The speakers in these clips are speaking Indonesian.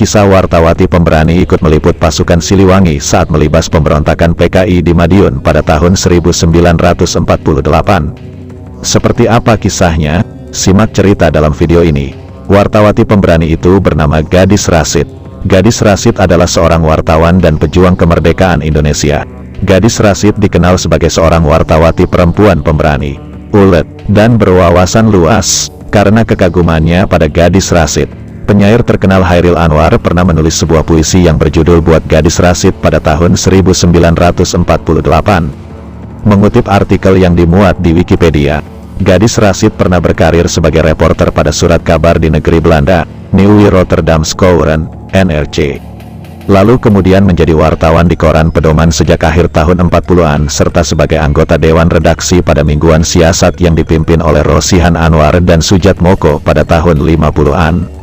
Kisah Wartawati Pemberani ikut meliput pasukan Siliwangi saat melibas pemberontakan PKI di Madiun pada tahun 1948. Seperti apa kisahnya? Simak cerita dalam video ini. Wartawati pemberani itu bernama Gadis Rasid. Gadis Rasid adalah seorang wartawan dan pejuang kemerdekaan Indonesia. Gadis Rasid dikenal sebagai seorang wartawati perempuan pemberani, ulet, dan berwawasan luas. Karena kekagumannya pada Gadis Rasid, penyair terkenal Chairil Anwar pernah menulis sebuah puisi yang berjudul Buat Gadis Rasid pada tahun 1948. Mengutip artikel yang dimuat di Wikipedia, Gadis Rasid pernah berkarir sebagai reporter pada surat kabar di negeri Belanda, Nieuwe Rotterdamse Courant, NRC. Lalu kemudian menjadi wartawan di koran Pedoman sejak akhir tahun 40-an serta sebagai anggota Dewan Redaksi pada Mingguan Siasat yang dipimpin oleh Rosihan Anwar dan Sujat Moko pada tahun 50-an.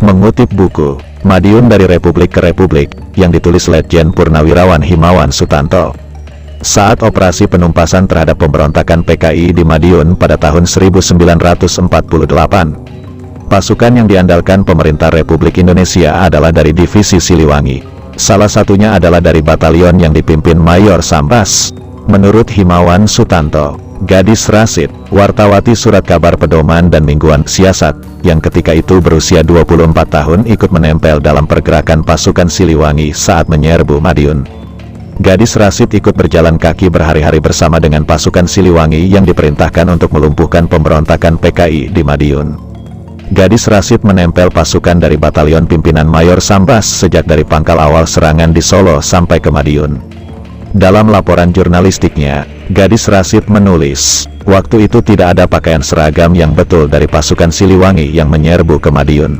Mengutip buku Madiun dari Republik ke Republik yang ditulis Letjen Purnawirawan Himawan Sutanto. Saat operasi penumpasan terhadap pemberontakan PKI di Madiun pada tahun 1948, pasukan yang diandalkan pemerintah Republik Indonesia adalah dari Divisi Siliwangi. Salah satunya adalah dari batalion yang dipimpin Mayor Sambas. Menurut Himawan Sutanto, Gadis Rasid, wartawati surat kabar Pedoman dan Mingguan Siasat, yang ketika itu berusia 24 tahun ikut menempel dalam pergerakan pasukan Siliwangi saat menyerbu Madiun. Gadis Rasid ikut berjalan kaki berhari-hari bersama dengan pasukan Siliwangi yang diperintahkan untuk melumpuhkan pemberontakan PKI di Madiun. Gadis Rasid menempel pasukan dari batalion pimpinan Mayor Sambas sejak dari pangkal awal serangan di Solo sampai ke Madiun. Dalam laporan jurnalistiknya, Gadis Rasid menulis, waktu itu tidak ada pakaian seragam yang betul dari pasukan Siliwangi yang menyerbu ke Madiun.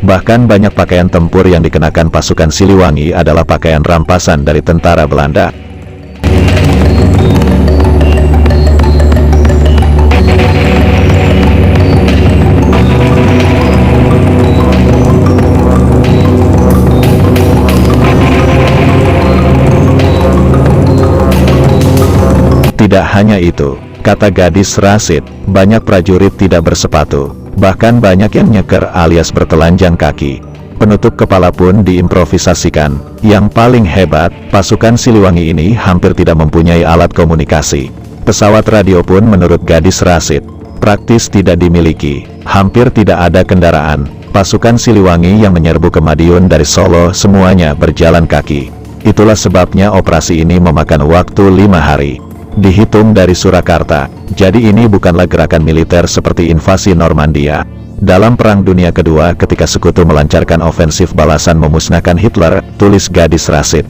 Bahkan banyak pakaian tempur yang dikenakan pasukan Siliwangi adalah pakaian rampasan dari tentara Belanda. Tidak hanya itu, kata Gadis Rasid, banyak prajurit tidak bersepatu, bahkan banyak yang nyeker alias bertelanjang kaki. Penutup kepala pun diimprovisasikan. Yang paling hebat, pasukan Siliwangi ini hampir tidak mempunyai alat komunikasi. Pesawat radio pun menurut Gadis Rasid, praktis tidak dimiliki, hampir tidak ada kendaraan. Pasukan Siliwangi yang menyerbu ke Madiun dari Solo semuanya berjalan kaki. Itulah sebabnya operasi ini memakan waktu 5 hari. Dihitung dari Surakarta, jadi ini bukanlah gerakan militer seperti invasi Normandia. Dalam Perang Dunia Kedua ketika sekutu melancarkan ofensif balasan memusnahkan Hitler, tulis Gadis Rasid.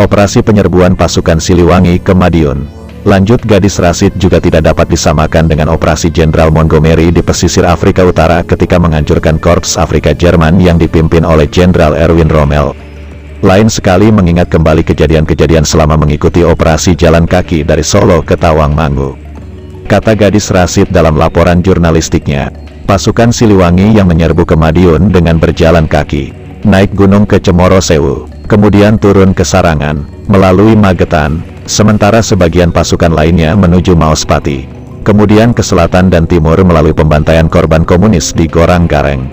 Operasi penyerbuan pasukan Siliwangi ke Madiun. Lanjut Gadis Rasid juga tidak dapat disamakan dengan operasi Jenderal Montgomery di pesisir Afrika Utara ketika menghancurkan Korps Afrika Jerman yang dipimpin oleh Jenderal Erwin Rommel. Lain sekali mengingat kembali kejadian-kejadian selama mengikuti operasi jalan kaki dari Solo ke Tawangmangu. Kata Gadis Rasid dalam laporan jurnalistiknya, pasukan Siliwangi yang menyerbu ke Madiun dengan berjalan kaki, naik gunung ke Cemoro Sewu, kemudian turun ke Sarangan, melalui Magetan, sementara sebagian pasukan lainnya menuju Maospati, kemudian ke selatan dan timur melalui pembantaian korban komunis di Gorang Gareng,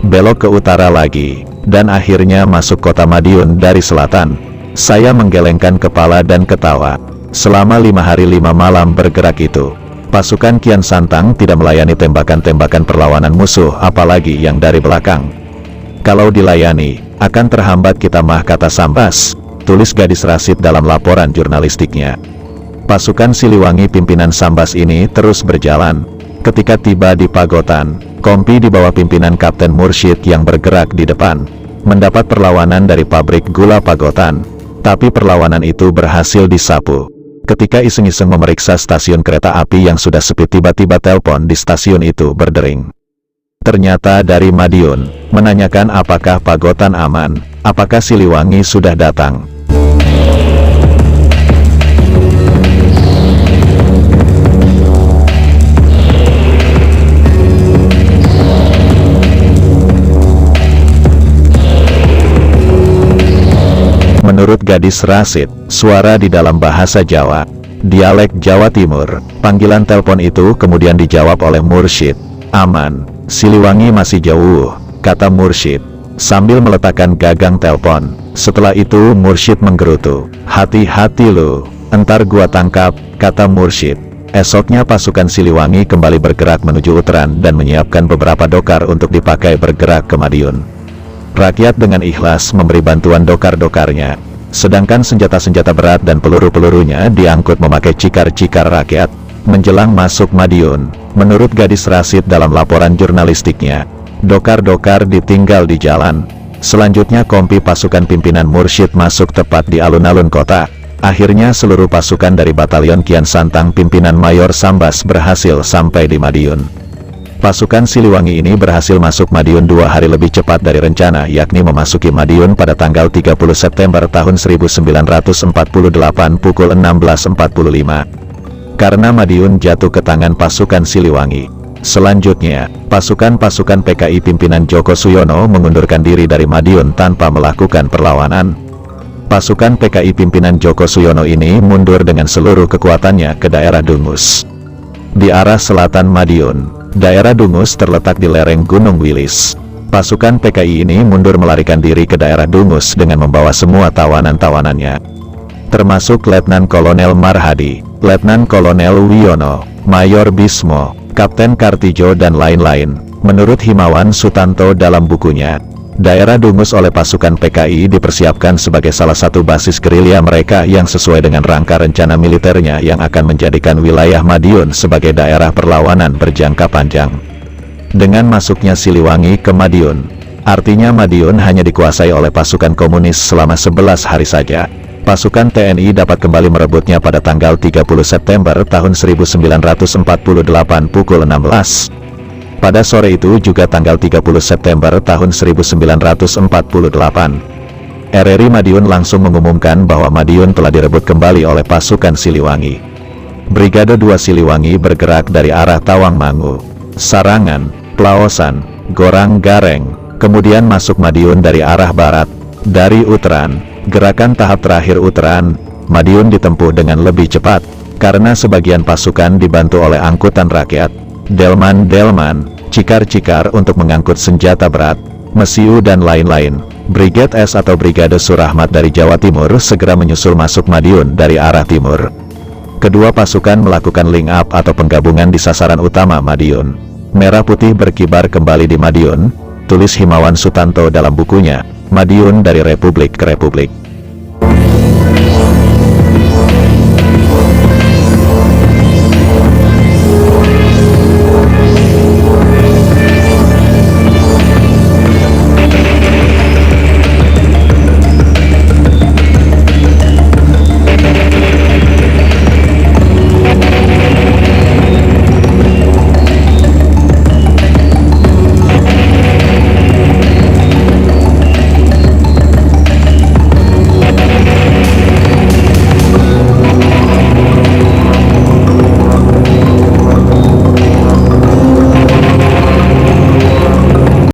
belok ke utara lagi, dan akhirnya masuk kota Madiun dari selatan. Saya menggelengkan kepala dan ketawa. Selama 5 hari 5 malam bergerak itu, pasukan Kian Santang tidak melayani tembakan-tembakan perlawanan musuh apalagi yang dari belakang. Kalau dilayani, akan terhambat kita mah, kata Sambas, tulis Gadis Rasid dalam laporan jurnalistiknya. Pasukan Siliwangi pimpinan Sambas ini terus berjalan. Ketika tiba di Pagotan, kompi di bawah pimpinan Kapten Mursyid yang bergerak di depan, mendapat perlawanan dari pabrik gula Pagotan. Tapi perlawanan itu berhasil disapu. Ketika iseng-iseng memeriksa stasiun kereta api yang sudah sepi, tiba-tiba telepon di stasiun itu berdering. Ternyata dari Madiun, menanyakan apakah Pagotan aman, apakah Siliwangi sudah datang. Menurut Gadis Rasid, suara di dalam bahasa Jawa, dialek Jawa Timur, panggilan telepon itu kemudian dijawab oleh Mursyid. Aman, Siliwangi masih jauh, kata Mursyid. sambil meletakkan gagang telepon. Setelah itu Mursyid menggerutu. "Hati-hati lo, entar gua tangkap," kata Mursyid. Esoknya pasukan Siliwangi kembali bergerak menuju Uteran dan menyiapkan beberapa dokar untuk dipakai bergerak ke Madiun. Rakyat dengan ikhlas memberi bantuan dokar-dokarnya, sedangkan senjata-senjata berat dan peluru-pelurunya diangkut memakai cikar-cikar rakyat. Menjelang masuk Madiun, menurut Gadis Rasid dalam laporan jurnalistiknya, dokar-dokar ditinggal di jalan. Selanjutnya kompi pasukan pimpinan Mursyid masuk tepat di alun-alun kota. Akhirnya seluruh pasukan dari Batalion Kian Santang pimpinan Mayor Sambas berhasil sampai di Madiun. Pasukan Siliwangi ini berhasil masuk Madiun 2 hari lebih cepat dari rencana, yakni memasuki Madiun pada tanggal 30 September tahun 1948 pukul 16.45. Karena Madiun jatuh ke tangan pasukan Siliwangi. Selanjutnya, pasukan-pasukan PKI pimpinan Djoko Suyono mengundurkan diri dari Madiun tanpa melakukan perlawanan. Pasukan PKI pimpinan Djoko Suyono ini mundur dengan seluruh kekuatannya ke daerah Dungus. Di arah selatan Madiun, daerah Dungus terletak di lereng Gunung Wilis. Pasukan PKI ini mundur melarikan diri ke daerah Dungus dengan membawa semua tawanan-tawanannya, termasuk Letnan Kolonel Marhadi, Letnan Kolonel Wiono, Mayor Bismo, Kapten Kartijo dan lain-lain. Menurut Himawan Sutanto dalam bukunya, daerah Dungus oleh pasukan PKI dipersiapkan sebagai salah satu basis gerilya mereka yang sesuai dengan rangka rencana militernya yang akan menjadikan wilayah Madiun sebagai daerah perlawanan berjangka panjang. Dengan masuknya Siliwangi ke Madiun, artinya Madiun hanya dikuasai oleh pasukan komunis selama 11 hari saja. Pasukan TNI dapat kembali merebutnya pada tanggal 30 September tahun 1948 pukul 16. Pada sore itu juga tanggal 30 September tahun 1948, RRI Madiun langsung mengumumkan bahwa Madiun telah direbut kembali oleh pasukan Siliwangi. Brigade 2 Siliwangi bergerak dari arah Tawangmangu, Sarangan, Plaosan, Gorang Gareng, kemudian masuk Madiun dari arah barat, dari Uteran. Gerakan tahap terakhir Uteran, Madiun ditempuh dengan lebih cepat, karena sebagian pasukan dibantu oleh angkutan rakyat, delman-delman, cikar-cikar untuk mengangkut senjata berat, mesiu dan lain-lain. Brigade S atau Brigade Surahmat dari Jawa Timur segera menyusul masuk Madiun dari arah timur. Kedua pasukan melakukan link up atau penggabungan di sasaran utama Madiun. Merah putih berkibar kembali di Madiun, tulis Himawan Sutanto dalam bukunya, Madiun dari Republik ke Republik.